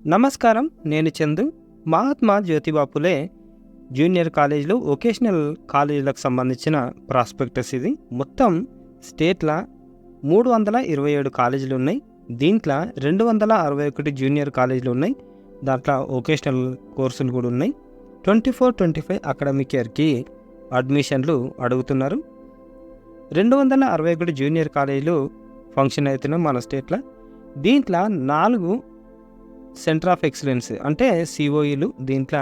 నమస్కారం, నేను చందు. మహాత్మా జ్యోతిబా ఫులే జూనియర్ కాలేజీలు, వొకేషనల్ కాలేజీలకు సంబంధించిన ప్రాస్పెక్టస్ ఇది. మొత్తం స్టేట్ల 327 కాలేజీలు ఉన్నాయి. దీంట్లో 261 జూనియర్ కాలేజీలు ఉన్నాయి. దాంట్లో వొకేషనల్ కోర్సులు కూడా ఉన్నాయి. 24-25 అకాడమిక్ ఇయర్కి అడ్మిషన్లు అడుగుతున్నారు. 261 జూనియర్ కాలేజీలు ఫంక్షన్ అవుతున్నాయి మన స్టేట్లో. దీంట్లో 4 సెంటర్ ఆఫ్ ఎక్సలెన్స్ అంటే సిఓఈలు, దీంట్లో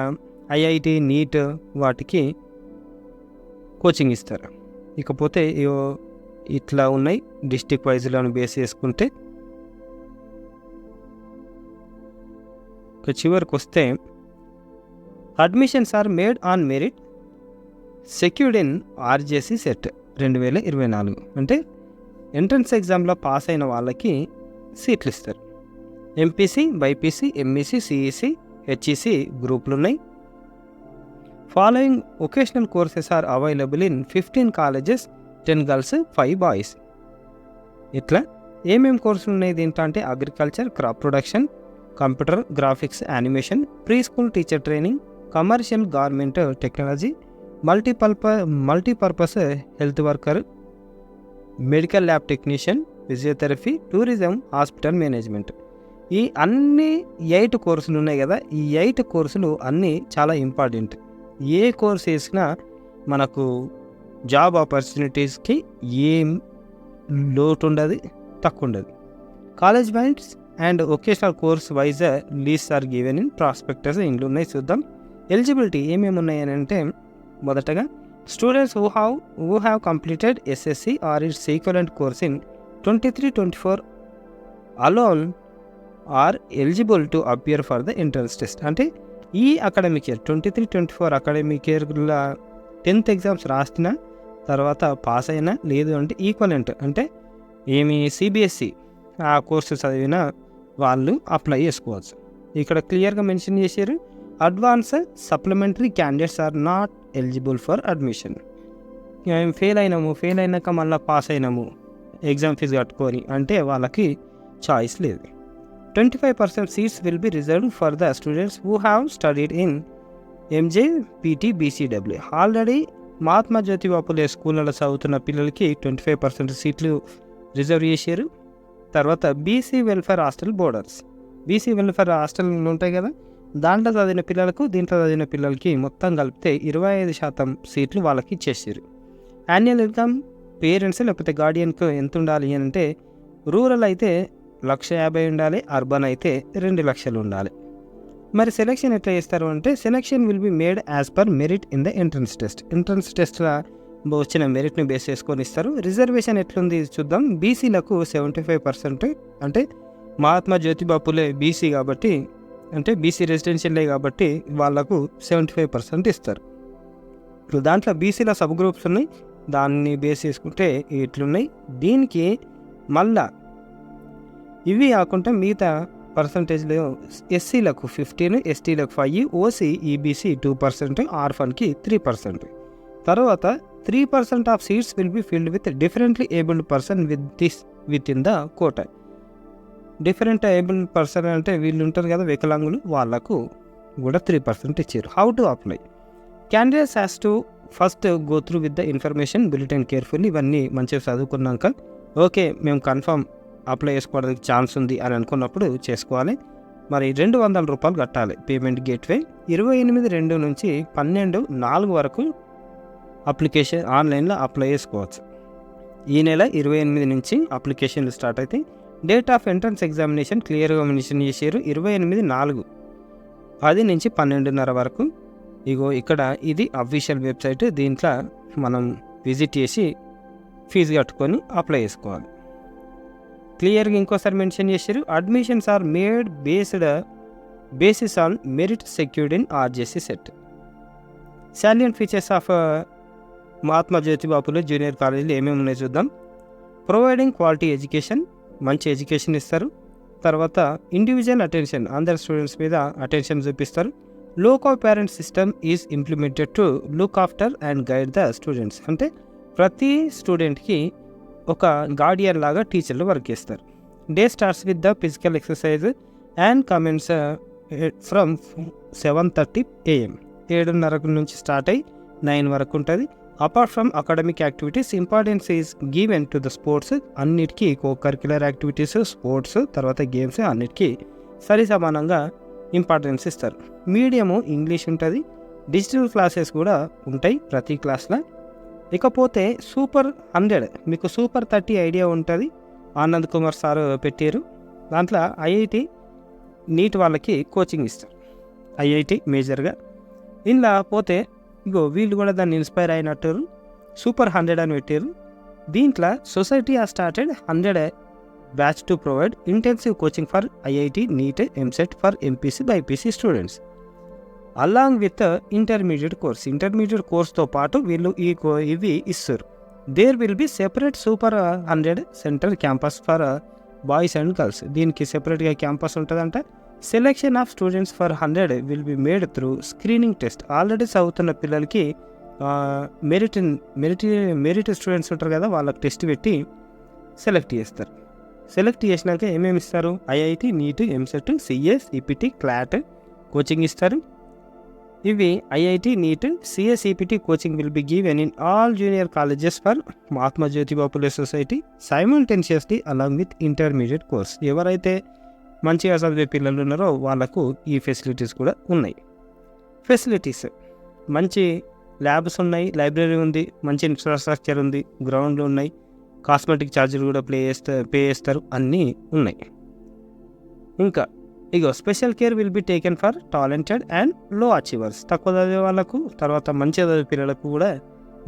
ఐఐటి, నీట్ వాటికి కోచింగ్ ఇస్తారు. ఇకపోతే ఇట్లా ఉన్నాయి డిస్టిక్ వైజ్లను బేస్ చేసుకుంటే. చివరికి వస్తే admissions are made on merit secured in RJC CET 2024. అంటే ఎంట్రన్స్ ఎగ్జామ్లో పాస్ అయిన వాళ్ళకి సీట్లు ఇస్తారు. MPC, BiPC, MEC, CEC, HEC గ్రూపులు ఉన్నాయి. Following vocational courses are available in 15 colleges, 10 girls, 5 boys. ఇట్లా ఏమేమి కోర్సులు ఉన్నాయి దీంట్లో అంటే agriculture, crop production, computer graphics, animation, pre school teacher training, commercial garment technology, multipurpose health worker, medical lab technician, physiotherapy, tourism, hospital management. ఈ అన్ని 8 కోర్సులు ఉన్నాయి కదా. ఈ 8 కోర్సులు అన్నీ చాలా ఇంపార్టెంట్. ఏ కోర్స్ వేసినా మనకు జాబ్ ఆపర్చునిటీస్కి ఏం లోటు ఉండదు, తక్కువ ఉండదు. College wise and vocational course wise lists are given in prospectus. ఇంట్లో ఉన్నాయి, చూద్దాం. ఎలిజిబిలిటీ ఏమేమి ఉన్నాయని అంటే, మొదటగా students who have completed SSC or its equivalent course in 23-24 alone are eligible to appear for the entrance test. అంటే ఈ academic year 23-24 academic ఇయర్లో 10th ఎగ్జామ్స్ రాసిన తర్వాత పాస్ అయినా, లేదు అంటే ఈక్వలెంట్ అంటే ఏమి సిబిఎస్సి ఆ కోర్సు చదివిన వాళ్ళు అప్లై చేసుకోవచ్చు. ఇక్కడ క్లియర్గా మెన్షన్ చేశారు, advance supplementary candidates are not eligible for admission. Fail అయినాక మళ్ళీ పాస్ అయినాము, ఎగ్జామ్ ఫీజు కట్టుకొని అంటే వాళ్ళకి చాయిస్ లేదు. 25% seats will be reserved for the students who have studied in MJ, PT, BCW. Already Mahatma Jyotiba Phule స్కూళ్ళలో చదువుతున్న పిల్లలకి 25% సీట్లు రిజర్వ్ చేశారు. తర్వాత BC welfare hostel borders, BC welfare hostel ఉంటాయి కదా, దాంట్లో చదివిన పిల్లలకు, దీంట్లో చదివిన పిల్లలకి మొత్తం కలిపితే 25% సీట్లు వాళ్ళకి ఇచ్చేసారు. యాన్యువల్ ఇన్కమ్ పేరెంట్స్ లేకపోతే గార్డియన్కు ఎంత ఉండాలి అంటే, రూరల్ అయితే 1,50,000 ఉండాలి, అర్బన్ అయితే 2 లక్షలు ఉండాలి. మరి సెలెక్షన్ ఎట్లా చేస్తారు అంటే, selection will be made as per merit in the entrance test. Entrance టెస్ట్లో వచ్చిన మెరిట్ని బేస్ చేసుకొని ఇస్తారు. రిజర్వేషన్ ఎట్లుంది చూద్దాం. బీసీలకు 75%, అంటే మహాత్మా జ్యోతిబా ఫులే బీసీ కాబట్టి, అంటే బీసీ రెసిడెన్షియలే కాబట్టి వాళ్ళకు 75% ఇస్తారు. ఇప్పుడు దాంట్లో బీసీల సబ్ గ్రూప్స్ ఉన్నాయి, దాన్ని బేస్ చేసుకుంటే ఇట్లున్నాయి. దీనికి మళ్ళా ఇవి కాకుండా మిగతా పర్సంటేజ్లో ఎస్సీలకు 15, ఎస్టీలకు 5, ఓసీ, ఈబీసీ 2%, ఆర్ఫన్కి 3%. తర్వాత 3% of seats will be filled with differently abled person with in the quota. Different abled person అంటే వీళ్ళు ఉంటారు కదా, వికలాంగులు, వాళ్ళకు కూడా 3% ఇచ్చారు. How to apply? Candidates has to first go through with the information bulletin carefully. ఇవన్నీ మంచిగా చదువుకున్నాక ఓకే మేము కన్ఫర్మ్ అప్లై చేసుకోవడానికి ఛాన్స్ ఉంది అని అనుకున్నప్పుడు చేసుకోవాలి. మరి $200 కట్టాలి పేమెంట్ గేట్వే. 28/2 నుంచి 12/4 వరకు అప్లికేషన్ ఆన్లైన్లో అప్లై చేసుకోవచ్చు. ఈ నెల 28 నుంచి అప్లికేషన్లు స్టార్ట్ అవుతాయి. డేట్ ఆఫ్ ఎంట్రన్స్ ఎగ్జామినేషన్ క్లియర్గా మెన్షన్ చేశారు, 28/4 10 నుంచి 12:30 వరకు. ఇగో ఇక్కడ ఇది అఫీషియల్ వెబ్సైట్, దీంట్లో మనం విజిట్ చేసి ఫీజు కట్టుకొని అప్లై చేసుకోవాలి. క్లియర్గా ఇంకోసారి మెన్షన్ చేశారు, admissions are made basis on merit secured in RJC CET. Salient features of Mahatma Jyotiba Phule junior కాలేజీలు ఏమేమి ఉన్నాయో చూద్దాం. ప్రొవైడింగ్ క్వాలిటీ ఎడ్యుకేషన్, మంచి ఎడ్యుకేషన్ ఇస్తారు. తర్వాత ఇండివిజువల్ అటెన్షన్, అందరు స్టూడెంట్స్ మీద అటెన్షన్ చూపిస్తారు. Loco parent system is implemented to look after and guide the students. అంటే ప్రతి స్టూడెంట్కి ఒక గార్డియన్ లాగా టీచర్లు వర్క్ చేస్తారు. Day starts with the physical exercise and commences from 7:30 AM. 7:30 నుంచి స్టార్ట్ అయ్యి 9 వరకు ఉంటుంది. Apart from academic activities importance is given to the sports. అన్నిటికీ కో కరిక్యులర్ యాక్టివిటీస్, స్పోర్ట్స్, తర్వాత గేమ్స్ అన్నిటికీ సరి సమానంగా ఇంపార్టెన్స్ ఇస్తారు. మీడియము ఇంగ్లీష్ ఉంటుంది. డిజిటల్ క్లాసెస్ కూడా ఉంటాయి ప్రతి క్లాస్లో. ఇకపోతే సూపర్ 100, మీకు సూపర్ 30 ఐడియా ఉంటుంది. ఆనంద్ కుమార్ సార్ పెట్టారు. దాంట్లో ఐఐటి నీట్ వాళ్ళకి కోచింగ్ ఇస్తారు, ఐఐటి మేజర్గా. ఇలా పోతే ఇగో వీళ్ళు కూడా దాన్ని ఇన్స్పైర్ అయినట్టు సూపర్ 100 అని పెట్టారు. దీంట్లో society has started 100 batch to provide intensive coaching for IIT NEET EAMCET for MPC BiPC students along with intermediate course. Intermediate కోర్స్తో పాటు వీళ్ళు ఇవి ఇస్తారు. There will be separate super 100 centre campus for boys and girls. దీనికి సెపరేట్గా campus ఉంటుందంట. Selection of students for 100 will be made through screening test. Already చదువుతున్న పిల్లలకి మెరిట్ స్టూడెంట్స్ ఉంటారు కదా, వాళ్ళకి టెస్ట్ పెట్టి సెలెక్ట్ చేస్తారు. సెలెక్ట్ చేసినాక ఏమేమి ఇస్తారు? IIT NEET EAMCET CS EPT clot coaching ఇస్తారు. ఇవి IIT NEET CS EPT coaching will be given in all junior colleges for Mahatma Jyotiba Phule society simultaneously along with intermediate course. ఎవరైతే మంచిగా చదివే పిల్లలు ఉన్నారో వాళ్ళకు ఈ ఫెసిలిటీస్ కూడా ఉన్నాయి. ఫెసిలిటీస్ మంచి ల్యాబ్స్ ఉన్నాయి, లైబ్రరీ ఉంది, మంచి ఇన్ఫ్రాస్ట్రక్చర్ ఉంది, గ్రౌండ్లు ఉన్నాయి, కాస్మెటిక్ ఛార్జీలు కూడా పే చేస్తారు, అన్నీ ఉన్నాయి. ఇంకా ఇగో special care will be taken for talented and low achievers. తక్కువ చదివే వాళ్ళకు, తర్వాత మంచిగా చదివే పిల్లలకు కూడా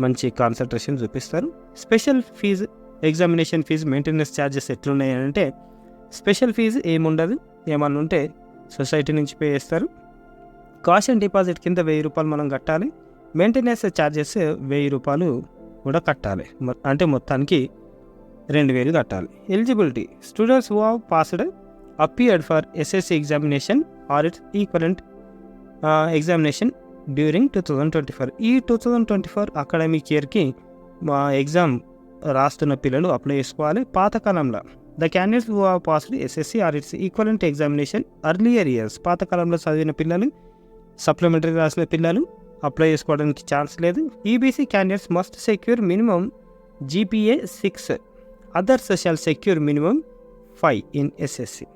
మంచి కాన్సన్ట్రేషన్ చూపిస్తారు. Special fee, examination fee, maintenance charges ఎట్లున్నాయి అంటే స్పెషల్ ఫీజు ఏముండదు, ఏమన్నా ఉంటే సొసైటీ నుంచి పే చేస్తారు. కాషన్ డిపాజిట్ కింద 1000 రూపాయలు మనం కట్టాలి. మెయింటెనెన్స్ ఛార్జెస్ 1000 రూపాయలు కూడా కట్టాలి. అంటే మొత్తానికి 2000 కట్టాలి. Eligibility students who have passed appeared for SSC examination or its equivalent examination during 2024. ఈ 2024 అకాడమిక్ ఇయర్కి మా ఎగ్జామ్ రాస్తున్న పిల్లలు అప్లై చేసుకోవాలి. పాతకాలంలో the candidates who have passed SSC or its equivalent examination earlier years. పాతకాలంలో చదివిన పిల్లలు, సప్లిమెంటరీ రాసిన పిల్లలు అప్లై చేసుకోవడానికి ఛాన్స్ లేదు. EBC candidates must secure minimum GPA 6. Others shall secure minimum 5 in SSC.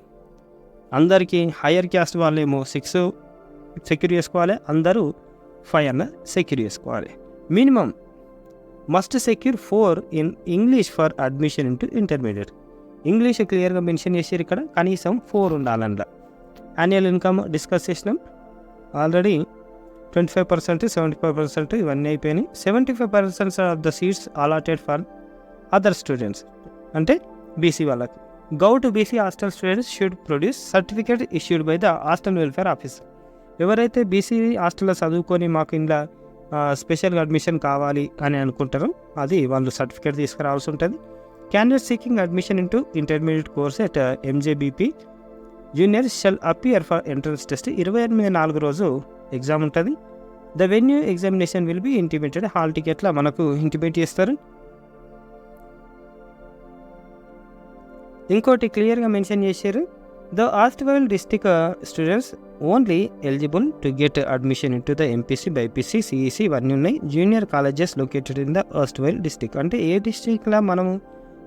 అందరికీ హయ్యర్ క్యాస్ట్ వాళ్ళేమో 6 సెక్యూర్ చేసుకోవాలి, అందరూ 5 అన్న సెక్యూర్ చేసుకోవాలి. Minimum must secure 4 in English for admission into intermediate. English క్లియర్గా మెన్షన్ చేసారు ఇక్కడ, కనీసం 4 ఉండాలంట. యాన్యువల్ ఇన్కమ్ డిస్కస్ చేసినాం ఆల్రెడీ. 25%, 75% ఇవన్నీ అయిపోయినాయి. 75% of the seats allotted for other students, అంటే బీసీ వాళ్ళకి. How to BC hostel students should produce certificate issued by the hostel welfare officer. ఎవరైతే బీసీ హాస్టల్లో చదువుకొని మాకు ఇంట్లో స్పెషల్గా అడ్మిషన్ కావాలి అని అనుకుంటారో అది వాళ్ళు సర్టిఫికేట్ తీసుకురావాల్సి ఉంటుంది. Candidate seeking admission into intermediate course at MJBP junior shall appear for entrance test. 28/4 రోజు ఎగ్జామ్ ఉంటుంది. The venue examination will be intimated. Hall టికెట్లా మనకు ఇంటిమేట్ చేస్తారు. ఇంకోటి క్లియర్గా మెన్షన్ చేశారు, the erstwhile district students only eligible to get admission in to the MPC BiPC CEC ఇవన్నీ ఉన్నాయి. Junior colleges located in the erstwhile district. అంటే ఏ డిస్టిక్లో మనము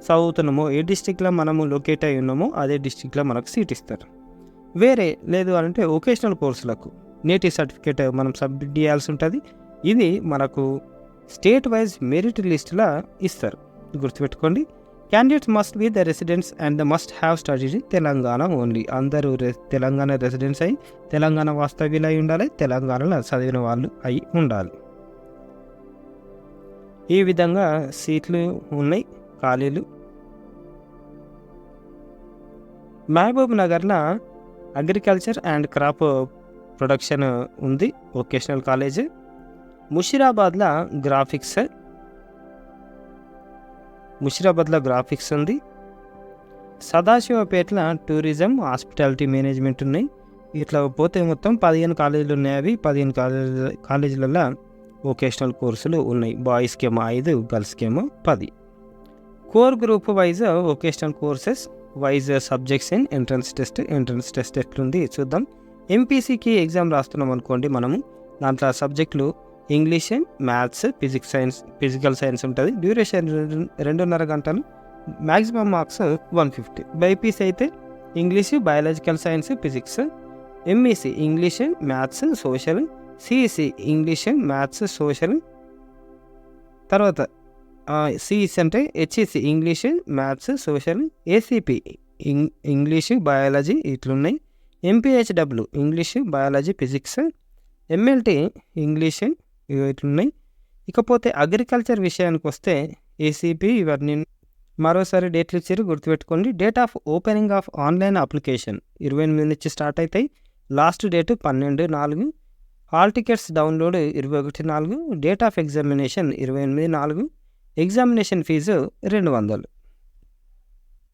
చదువుతున్నామో, ఏ డిస్టిక్లో మనము లొకేట్ అయి ఉన్నామో అదే డిస్టిక్లో మనకు సీట్ ఇస్తారు. వేరే లేదు అంటే వొకేషనల్ కోర్సులకు నేటివ్ సర్టిఫికేట్ మనం సబ్మిట్ చేయాల్సి ఉంటుంది. ఇది మనకు స్టేట్ వైజ్ మెరిట్ లిస్టులా ఇస్తారు, గుర్తుపెట్టుకోండి. Candidates must be the residents and the must have studied in Telangana only. అందరూ తెలంగాణ రెసిడెంట్స్ అయి, తెలంగాణ వాస్తవ్యులు అయి ఉండాలి, తెలంగాణలో చదివిన వాళ్ళు అయి ఉండాలి. ఈ విధంగా సీట్లు ఉన్నాయి, ఖాళీలు. మహబూబ్ నగర్లో అగ్రికల్చర్ అండ్ క్రాప్ ప్రొడక్షన్ ఉంది, వొకేషనల్ కాలేజ్. ముషిరాబాద్లో గ్రాఫిక్స్ ఉంది. సదాశివపేటలో టూరిజం హాస్పిటాలిటీ మేనేజ్మెంట్ ఉన్నాయి. ఇట్లా పోతే మొత్తం 15 కాలేజీలు ఉన్నాయి. అవి 15 కాలేజీలలో వొకేషనల్ కోర్సులు ఉన్నాయి. బాయ్స్కేమో 5, గర్ల్స్కేమో 10. Core group wise vocational courses wise subjects in entrance test ఎట్లుంది చూద్దాం. ఎంపీసీకి ఎగ్జామ్ రాస్తున్నాం అనుకోండి, మనము దాంట్లో సబ్జెక్టులు ఇంగ్లీష్, మ్యాథ్స్, ఫిజికల్ సైన్స్ ఉంటుంది. డ్యూరేషన్ 2.5 గంటలు, మ్యాక్సిమం మార్క్స్ 150. బైపీసీ అయితే English, biological science, physics. MEC English, maths, social. CEC English, maths, social. తర్వాత సిఈసీ అంటే HEC English, maths, social. ACP English, biology ఇట్లున్నాయి. MPHW English, biology, physics. MLT English ఇట్లున్నాయి. ఇకపోతే agriculture విషయానికి వస్తే ACP ఇవన్నీ. మరోసారి డేట్లు ఇచ్చారు, గుర్తుపెట్టుకోండి. Date of opening of online application 28 నుంచి స్టార్ట్ అవుతాయి. Last date 12/4. Hall tickets download 21/4. Date of examination 28/4. Examination fee 200.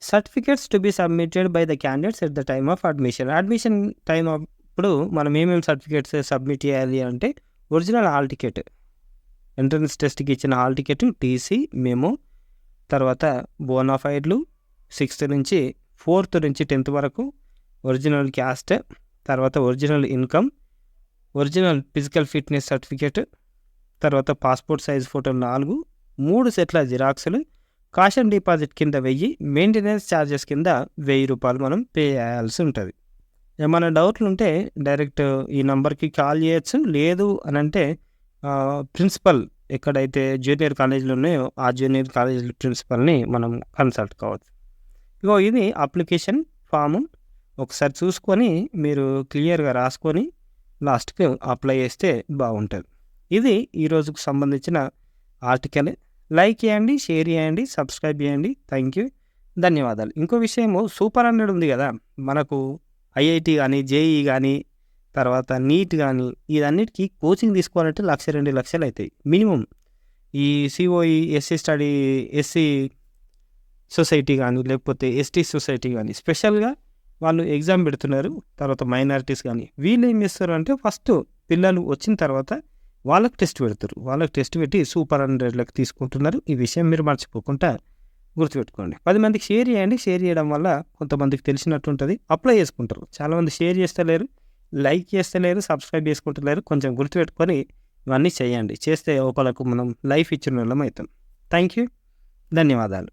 Certificates to be submitted by the candidates at the time of admission. Admission time అప్పుడు మనం ఏమేమి certificates submit చేయాలి అంటే original hall ticket, entrance టెస్ట్కి ఇచ్చిన hall ticket, TC, memo, తర్వాత బోనాఫైడ్లు 6th నుంచి 4th నుంచి 10th వరకు, ఒరిజినల్ క్యాస్ట్, తర్వాత original income, original physical fitness certificate, తర్వాత పాస్పోర్ట్ సైజ్ ఫోటోలు 4, 3 సెట్ల జిరాక్సులు, కాషన్ డిపాజిట్ కింద 1000, మెయింటెనెన్స్ ఛార్జెస్ కింద 1000 రూపాయలు మనం పే చేయాల్సి ఉంటుంది. ఏమైనా డౌట్లు ఉంటే డైరెక్ట్ ఈ నెంబర్కి కాల్ చేయొచ్చు. లేదు అని అంటే ప్రిన్సిపల్ ఎక్కడైతే జూనియర్ కాలేజీలు ఉన్నాయో ఆ జూనియర్ కాలేజీ ప్రిన్సిపల్ని మనం కన్సల్ట్ కావచ్చు. ఇగో ఇది అప్లికేషన్ ఫాము. ఒకసారి చూసుకొని మీరు క్లియర్గా రాసుకొని లాస్ట్కి అప్లై చేస్తే బాగుంటుంది. ఇది ఈరోజుకు సంబంధించిన ఆర్టికల్. లైక్ చేయండి, షేర్ చేయండి, సబ్స్క్రైబ్ చేయండి. థ్యాంక్ యూ, ధన్యవాదాలు. ఇంకో విషయము, సూపర్ 100 ఉంది కదా మనకు, ఐఐటి కానీ, జేఈ కానీ, తర్వాత నీట్ కానీ, ఇదన్నిటికీ కోచింగ్ తీసుకోవాలంటే 1,00,000-2 లక్షలు అవుతాయి మినిమం. ఈ సిఓఈ, ఎస్సీ సొసైటీ కానీ, లేకపోతే ఎస్టీ సొసైటీ కానీ స్పెషల్గా వాళ్ళు ఎగ్జామ్ పెడుతున్నారు. తర్వాత మైనారిటీస్ కానీ, వీళ్ళు ఏం చేస్తారు అంటే ఫస్ట్ పిల్లలు వచ్చిన తర్వాత వాళ్ళకి టెస్ట్ పెడతారు. వాళ్ళకి టెస్ట్ పెట్టి సూపర్ 100లకు తీసుకుంటున్నారు. ఈ విషయం మీరు మర్చిపోకుండా గుర్తుపెట్టుకోండి. 10 మందికి షేర్ చేయండి. షేర్ చేయడం వల్ల కొంతమందికి తెలిసినట్టు ఉంటుంది, అప్లై చేసుకుంటారు. చాలామంది షేర్ చేస్తలేరు, లైక్ చేస్తలేరు, సబ్స్క్రైబ్ చేసుకుంటలేరు. కొంచెం గుర్తుపెట్టుకొని ఇవన్నీ చేయండి. చేస్తే ఒకళ్ళకు మనం లైఫ్ ఇచ్చిన వాళ్ళం అవుతాం. థ్యాంక్ యూ, ధన్యవాదాలు.